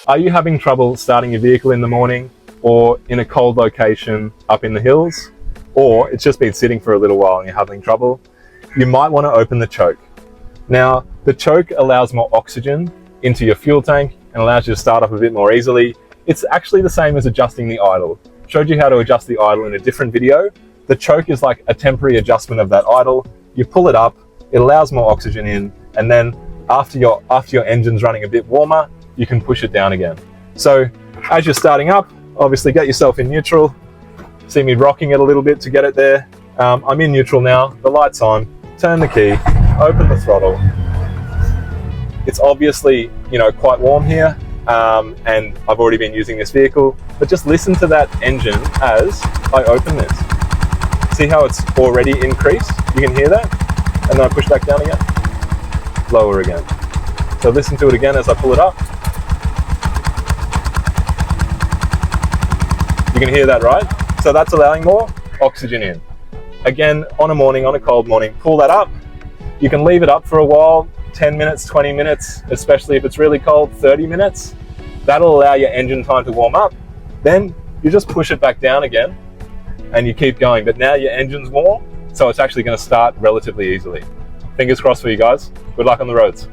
Are you having trouble starting your vehicle in the morning or in a cold location up in the hills? Or it's just been sitting for a little while and you're having trouble? You might want to open the choke. Now, the choke allows more oxygen into your fuel tank and allows you to start up a bit more easily. It's actually the same as adjusting the idle. Showed you how to adjust the idle in a different video. The choke is like a temporary adjustment of that idle. You pull it up, it allows more oxygen in, and then after your engine's running a bit warmer, you can push it down again. So as you're starting up, obviously get yourself in neutral. See me rocking it a little bit to get it there. I'm in neutral now, the light's on, turn the key, open the throttle. It's obviously, quite warm here, and I've already been using this vehicle, but just listen to that engine as I open this. See how it's already increased? You can hear that? And then I push back down again, lower again. So listen to it again as I pull it up. You can hear that, right? So that's allowing more oxygen in. Again, on a cold morning, pull that up. You can leave it up for a while, 10 minutes, 20 minutes, especially if it's really cold, 30 minutes. That'll allow your engine time to warm up. Then you just push it back down again and you keep going. But now your engine's warm, so it's actually going to start relatively easily. Fingers crossed for you guys. Good luck on the roads.